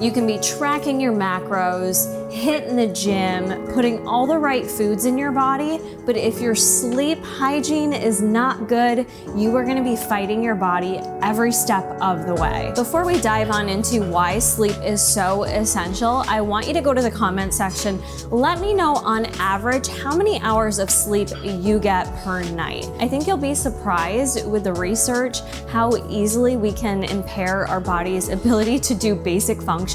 You can be tracking your macros, hitting the gym, putting all the right foods in your body, but if your sleep hygiene is not good, you are gonna be fighting your body every step of the way. Before we dive on into why sleep is so essential, I want you to go to the comment section. Let me know on average how many hours of sleep you get per night. I think you'll be surprised with the research how easily we can impair our body's ability to do basic functions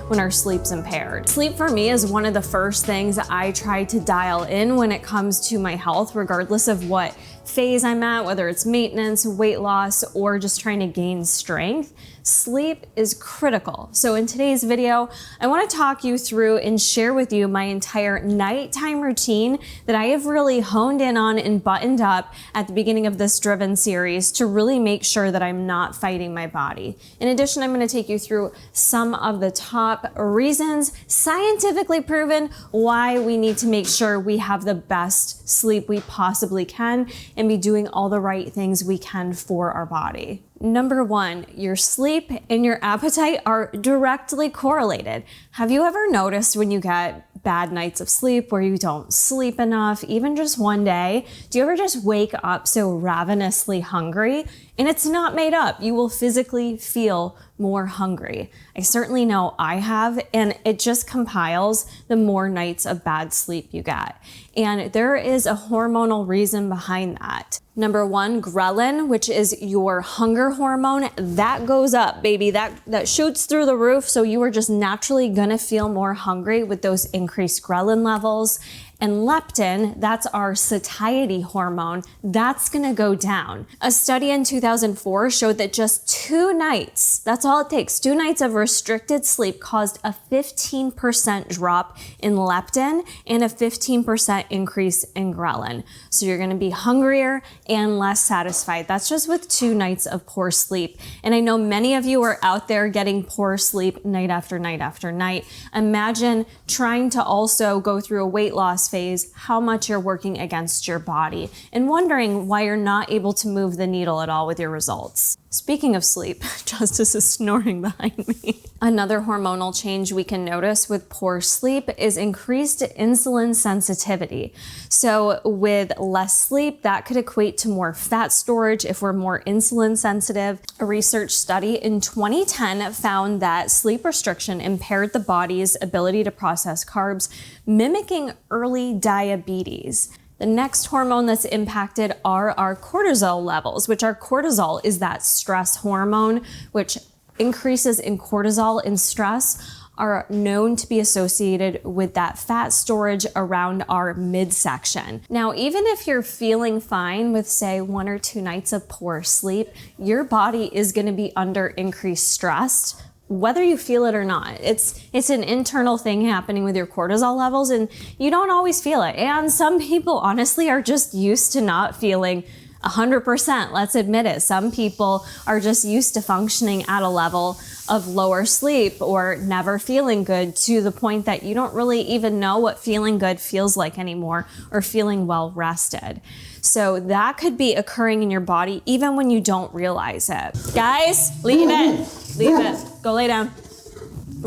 when our sleep's impaired. Sleep for me is one of the first things I try to dial in when it comes to my health, regardless of what phase I'm at, whether it's maintenance, weight loss, or just trying to gain strength. Sleep is critical. So in today's video, I want to talk you through and share with you my entire nighttime routine that I have really honed in on and buttoned up at the beginning of this Driven series to really make sure that I'm not fighting my body. In addition, I'm going to take you through some of the top reasons, scientifically proven, why we need to make sure we have the best sleep we possibly can and be doing all the right things we can for our body. Number one, your sleep and your appetite are directly correlated. Have you ever noticed when you get bad nights of sleep where you don't sleep enough, even just one day, do you ever just wake up so ravenously hungry? And it's not made up. You will physically feel more hungry. I certainly know I have, and it just compiles the more nights of bad sleep you get. And there is a hormonal reason behind that. Number one, ghrelin, which is your hunger hormone, that goes up, baby. That shoots through the roof. So you are just naturally gonna feel more hungry with those increased ghrelin levels. And leptin, that's our satiety hormone, that's gonna go down. A study in 2004 showed that just 2 nights, that's all it takes, 2 nights of restricted sleep caused a 15% drop in leptin and a 15% increase in ghrelin. So you're gonna be hungrier and less satisfied. That's just with 2 nights of poor sleep. And I know many of you are out there getting poor sleep night after night after night. Imagine trying to also go through a weight loss phase, how much you're working against your body and wondering why you're not able to move the needle at all with your results. Speaking of sleep, Justice is snoring behind me. Another hormonal change we can notice with poor sleep is increased insulin sensitivity. So with less sleep, that could equate to more fat storage if we're more insulin sensitive. A research study in 2010 found that sleep restriction impaired the body's ability to process carbs, mimicking early diabetes. The next hormone that's impacted are our cortisol levels, which our cortisol is that stress hormone, which increases in cortisol and stress are known to be associated with that fat storage around our midsection. Now, even if you're feeling fine with, say, 1 or 2 nights of poor sleep, your body is gonna be under increased stress, whether you feel it or not. It's an internal thing happening with your cortisol levels and you don't always feel it. And some people honestly are just used to not feeling 100%, let's admit it. Some people are just used to functioning at a level of lower sleep or never feeling good to the point that you don't really even know what feeling good feels like anymore or feeling well rested. So that could be occurring in your body even when you don't realize it. Guys, leave it. Leave it. Go lay down.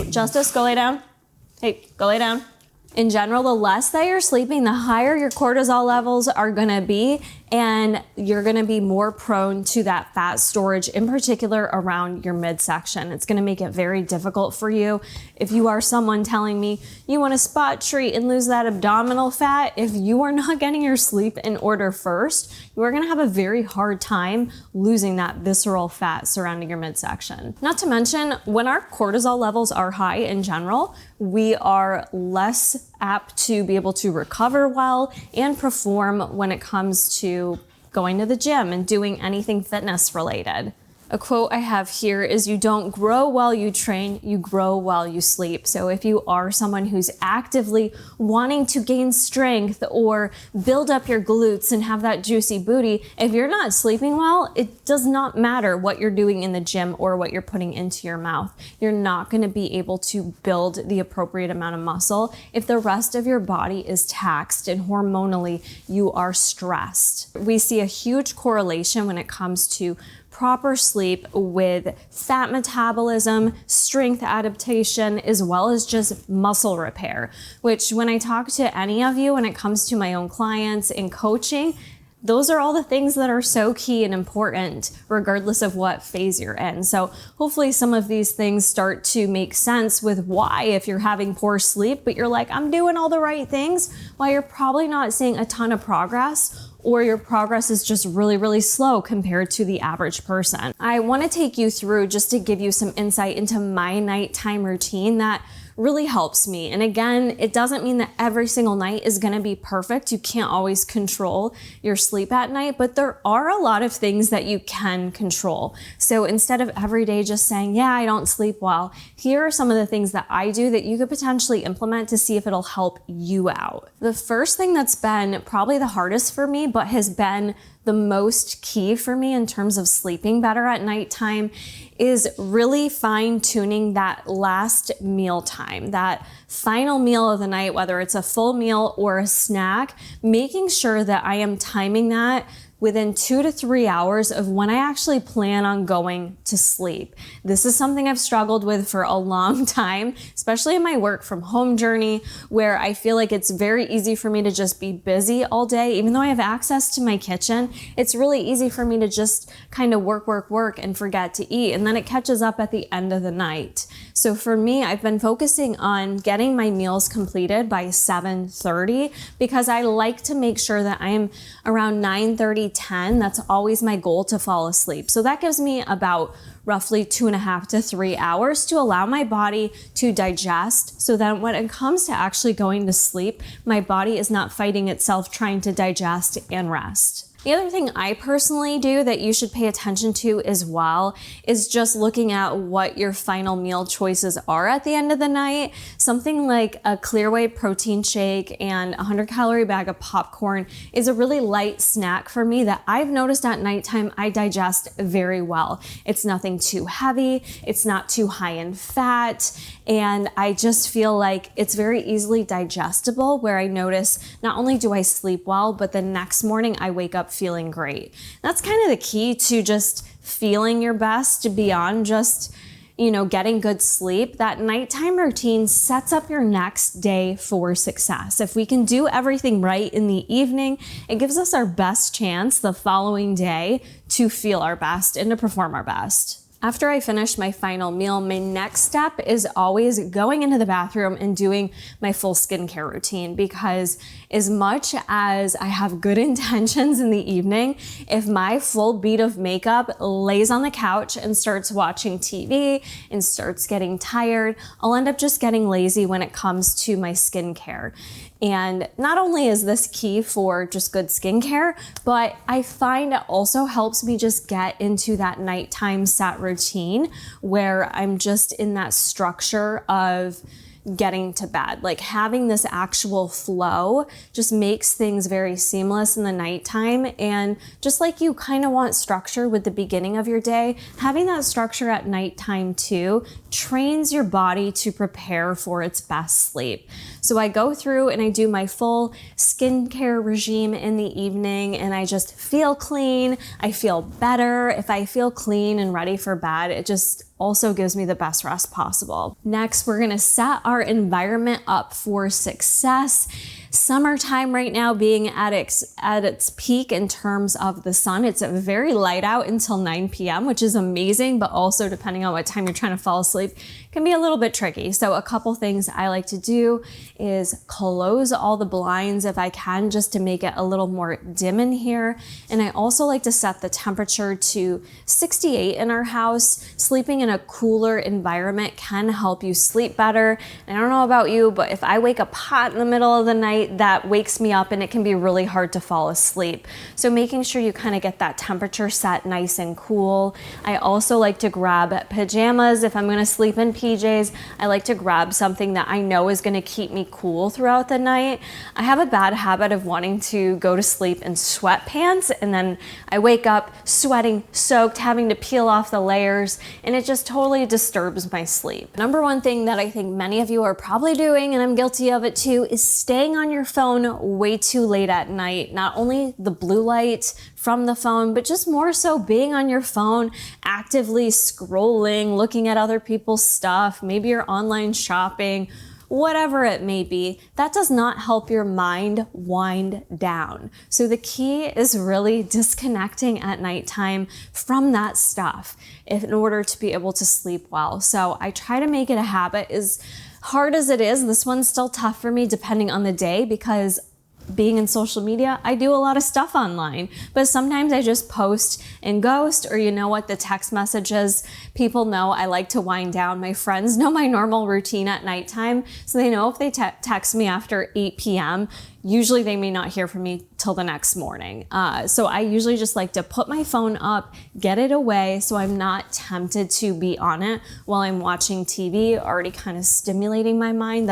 Justice, go lay down. Hey, go lay down. In general, the less that you're sleeping, the higher your cortisol levels are gonna be, and you're gonna be more prone to that fat storage, in particular around your midsection. It's gonna make it very difficult for you. If you are someone telling me you wanna spot treat and lose that abdominal fat, if you are not getting your sleep in order first, you are gonna have a very hard time losing that visceral fat surrounding your midsection. Not to mention, when our cortisol levels are high in general, we are less apt to be able to recover well and perform when it comes to going to the gym and doing anything fitness related. A quote I have here is, you don't grow while you train, you grow while you sleep. So if you are someone who's actively wanting to gain strength or build up your glutes and have that juicy booty, if you're not sleeping well, it does not matter what you're doing in the gym or what you're putting into your mouth. You're not gonna be able to build the appropriate amount of muscle if the rest of your body is taxed and hormonally you are stressed. We see a huge correlation when it comes to proper sleep with fat metabolism, strength adaptation, as well as just muscle repair, which when I talk to any of you, when it comes to my own clients in coaching, those are all the things that are so key and important regardless of what phase you're in. So hopefully some of these things start to make sense with why, if you're having poor sleep, but you're like, I'm doing all the right things, why you're probably not seeing a ton of progress, or your progress is just really, really slow compared to the average person. I want to take you through just to give you some insight into my nighttime routine that really helps me. And again, it doesn't mean that every single night is going to be perfect. You can't always control your sleep at night, but there are a lot of things that you can control. So instead of every day just saying, yeah, I don't sleep well, here are some of the things that I do that you could potentially implement to see if it'll help you out. The first thing that's been probably the hardest for me, but has been the most key for me in terms of sleeping better at nighttime, is really fine-tuning that last meal time, that final meal of the night, whether it's a full meal or a snack, making sure that I am timing that within 2 to 3 hours of when I actually plan on going to sleep. This is something I've struggled with for a long time, especially in my work from home journey, where I feel like it's very easy for me to just be busy all day. Even though I have access to my kitchen, it's really easy for me to just kind of work and forget to eat. And then it catches up at the end of the night. So for me, I've been focusing on getting my meals completed by 7:30 because I like to make sure that I'm around 9:30, 10. That's always my goal to fall asleep. So that gives me about roughly 2.5 to 3 hours to allow my body to digest, so that when it comes to actually going to sleep, my body is not fighting itself trying to digest and rest. The other thing I personally do that you should pay attention to as well is just looking at what your final meal choices are at the end of the night. Something like a clear whey protein shake and a 100-calorie bag of popcorn is a really light snack for me that I've noticed at nighttime I digest very well. It's nothing too heavy, it's not too high in fat, and I just feel like it's very easily digestible, where I notice not only do I sleep well, but the next morning I wake up feeling great. That's kind of the key to just feeling your best beyond just, getting good sleep. That nighttime routine sets up your next day for success. If we can do everything right in the evening, it gives us our best chance the following day to feel our best and to perform our best. After I finish my final meal, my next step is always going into the bathroom and doing my full skincare routine, because as much as I have good intentions in the evening, if my full bead of makeup lays on the couch and starts watching TV and starts getting tired, I'll end up just getting lazy when it comes to my skincare. And not only is this key for just good skincare, but I find it also helps me just get into that nighttime set routine where I'm just in that structure of getting to bed. Like having this actual flow just makes things very seamless in the nighttime. And just like you kind of want structure with the beginning of your day, having that structure at nighttime too trains your body to prepare for its best sleep. So I go through and I do my full skincare regime in the evening, and I just feel clean. I feel better. If I feel clean and ready for bed, it just also gives me the best rest possible. Next, we're gonna set our environment up for success. Summertime right now being at its peak in terms of the sun. It's very light out until 9 p.m., which is amazing, but also depending on what time you're trying to fall asleep, can be a little bit tricky. So a couple things I like to do is close all the blinds if I can, just to make it a little more dim in here. And I also like to set the temperature to 68 in our house. Sleeping in a cooler environment can help you sleep better. And I don't know about you, but if I wake up hot in the middle of the night, that wakes me up and it can be really hard to fall asleep. So making sure you kind of get that temperature set nice and cool. I also like to grab pajamas. If I'm gonna sleep in PJs, I like to grab something that I know is gonna keep me cool throughout the night. I have a bad habit of wanting to go to sleep in sweatpants, and then I wake up sweating, soaked, having to peel off the layers, and it just totally disturbs my sleep. Number one thing that I think many of you are probably doing, and I'm guilty of it too, is staying on your phone way too late at night. Not only the blue light from the phone, but just more so being on your phone, actively scrolling, looking at other people's stuff, maybe you're online shopping, whatever it may be, that does not help your mind wind down. So the key is really disconnecting at nighttime from that stuff in order to be able to sleep well. So I try to make it a habit. As hard as it is, this one's still tough for me depending on the day, because being in social media, I do a lot of stuff online, but sometimes I just post and ghost, or the text messages. People know I like to wind down. My friends know my normal routine at nighttime, so they know if they text me after 8 p.m., usually they may not hear from me till the next morning. So I usually just like to put my phone up, get it away, so I'm not tempted to be on it while I'm watching TV, already kind of stimulating my mind.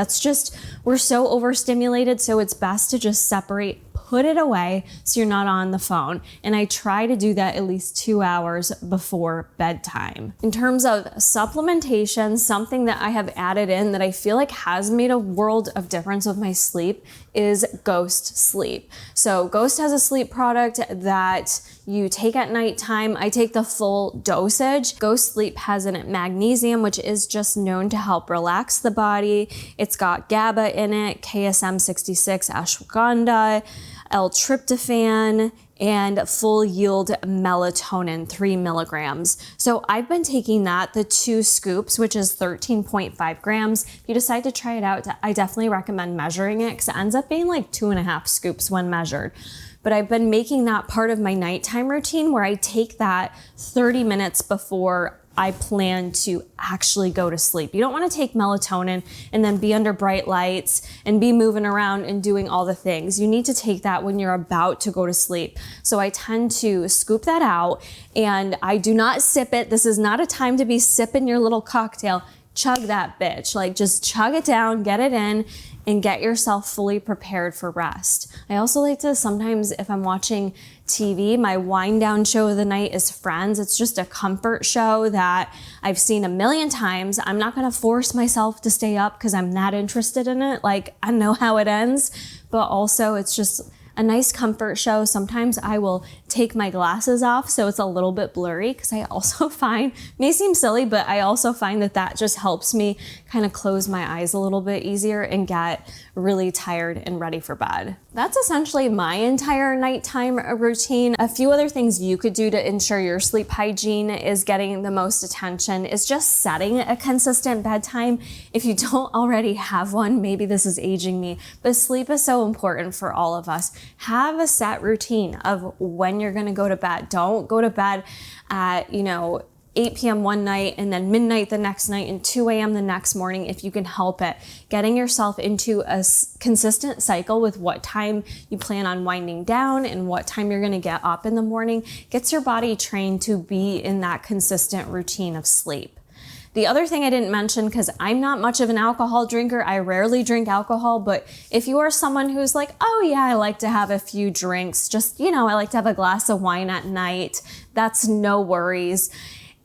We're so overstimulated, so it's best to just separate, put it away so you're not on the phone. And I try to do that at least 2 hours before bedtime. In terms of supplementation, something that I have added in that I feel like has made a world of difference with my sleep is Ghost Sleep. So Ghost has a sleep product that you take at nighttime. I take the full dosage. Ghost Sleep has in it magnesium, which is just known to help relax the body. It's got GABA in it, KSM 66 ashwagandha, L-tryptophan, and full yield melatonin, 3 milligrams. So I've been taking that, the 2 scoops, which is 13.5 grams. If you decide to try it out, I definitely recommend measuring it, because it ends up being like 2.5 scoops when measured. But I've been making that part of my nighttime routine, where I take that 30 minutes before I plan to actually go to sleep. You don't want to take melatonin and then be under bright lights and be moving around and doing all the things. You need to take that when you're about to go to sleep. So I tend to scoop that out, and I do not sip it. This is not a time to be sipping your little cocktail. Chug that bitch. Like, just chug it down, get it in, and get yourself fully prepared for rest. I also like to sometimes, if I'm watching TV, my wind down show of the night is Friends. It's just a comfort show that I've seen a million times. I'm not gonna force myself to stay up because I'm not interested in it. Like, I know how it ends, but also it's just a nice comfort show. Sometimes I will take my glasses off so it's a little bit blurry, because I also find, may seem silly, but I also find that just helps me kind of close my eyes a little bit easier and get really tired and ready for bed. That's essentially my entire nighttime routine. A few other things you could do to ensure your sleep hygiene is getting the most attention is just setting a consistent bedtime. If you don't already have one, maybe this is aging me, but sleep is so important for all of us. Have a set routine of when you're gonna go to bed. Don't go to bed at, 8 p.m. one night and then midnight the next night and 2 a.m. the next morning if you can help it. Getting yourself into a consistent cycle with what time you plan on winding down and what time you're gonna get up in the morning gets your body trained to be in that consistent routine of sleep. The other thing I didn't mention, because I'm not much of an alcohol drinker, I rarely drink alcohol, but if you are someone who's like, oh yeah, I like to have a few drinks, just, I like to have a glass of wine at night, that's no worries.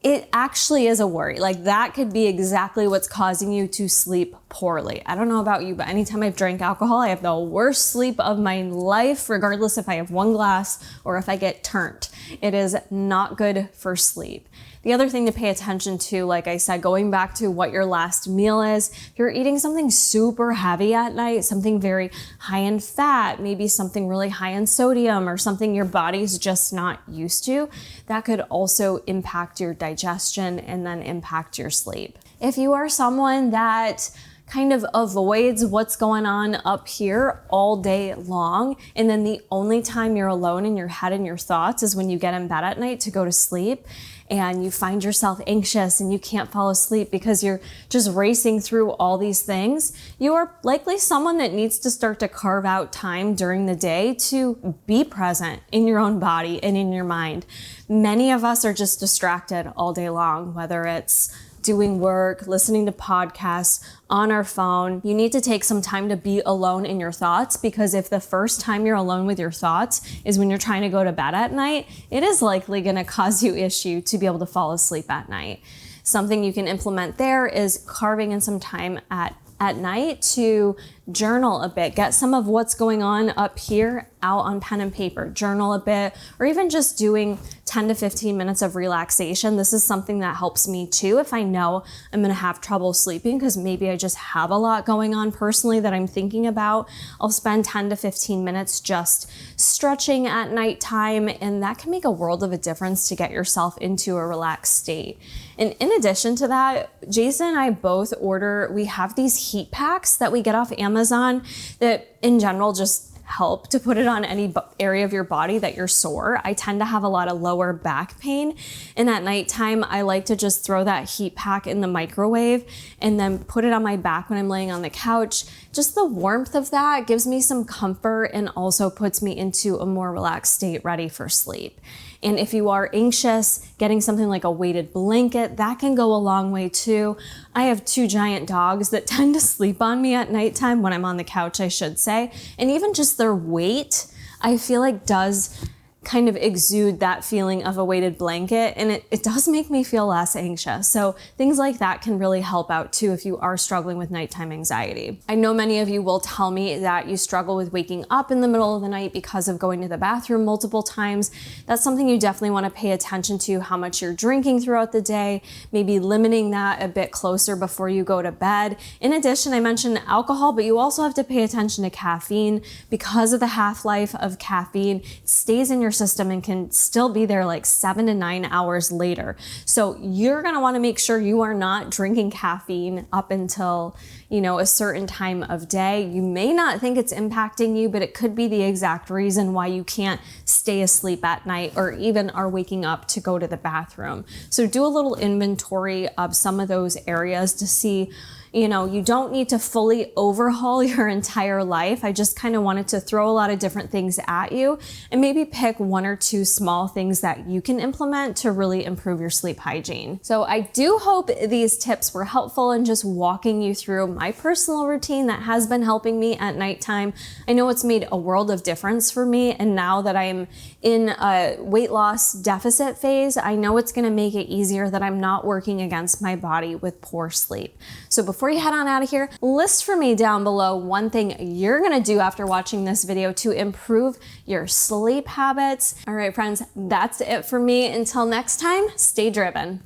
It actually is a worry. Like, that could be exactly what's causing you to sleep poorly. I don't know about you, but anytime I've drank alcohol, I have the worst sleep of my life, regardless if I have one glass or if I get turnt. It is not good for sleep. The other thing to pay attention to, like I said, going back to what your last meal is, if you're eating something super heavy at night, something very high in fat, maybe something really high in sodium or something your body's just not used to, that could also impact your digestion and then impact your sleep. If you are someone that kind of avoids what's going on up here all day long, and then the only time you're alone in your head and your thoughts is when you get in bed at night to go to sleep, and you find yourself anxious and you can't fall asleep because you're just racing through all these things, you are likely someone that needs to start to carve out time during the day to be present in your own body and in your mind. Many of us are just distracted all day long, whether it's doing work, listening to podcasts, on our phone. You need to take some time to be alone in your thoughts, because if the first time you're alone with your thoughts is when you're trying to go to bed at night, it is likely going to cause you issue to be able to fall asleep at night. Something you can implement there is carving in some time at at night to journal a bit, get some of what's going on up here out on pen and paper, journal a bit, or even just doing 10 to 15 minutes of relaxation. This is something that helps me too if I know I'm gonna have trouble sleeping because maybe I just have a lot going on personally that I'm thinking about. I'll spend 10 to 15 minutes just stretching at nighttime, and that can make a world of a difference to get yourself into a relaxed state. And in addition to that, Jason and I both we have these heat packs that we get off Amazon that in general just help to put it on any area of your body that you're sore. I tend to have a lot of lower back pain, and at nighttime I like to just throw that heat pack in the microwave and then put it on my back when I'm laying on the couch. Just the warmth of that gives me some comfort and also puts me into a more relaxed state ready for sleep. And if you are anxious, getting something like a weighted blanket, that can go a long way too. I have 2 giant dogs that tend to sleep on me at nighttime when I'm on the couch, I should say. And even just their weight, I feel like does kind of exude that feeling of a weighted blanket, and it does make me feel less anxious. So things like that can really help out too if you are struggling with nighttime anxiety. I know many of you will tell me that you struggle with waking up in the middle of the night because of going to the bathroom multiple times. That's something you definitely want to pay attention to, how much you're drinking throughout the day, maybe limiting that a bit closer before you go to bed. In addition, I mentioned alcohol, but you also have to pay attention to caffeine. Because of the half-life of caffeine, it stays in your system and can still be there like 7 to 9 hours later. So you're gonna wanna make sure you are not drinking caffeine up until, a certain time of day. You may not think it's impacting you, but it could be the exact reason why you can't stay asleep at night or even are waking up to go to the bathroom. So do a little inventory of some of those areas to see, you don't need to fully overhaul your entire life. I just kind of wanted to throw a lot of different things at you and maybe pick 1 or 2 small things that you can implement to really improve your sleep hygiene. So I do hope these tips were helpful in just walking you through my personal routine that has been helping me at nighttime. I know it's made a world of difference for me, and now that I'm in a weight loss deficit phase, I know it's gonna make it easier that I'm not working against my body with poor sleep. So before you head on out of here, list for me down below 1 thing you're gonna do after watching this video to improve your sleep habits. All right, friends, that's it for me. Until next time, stay driven.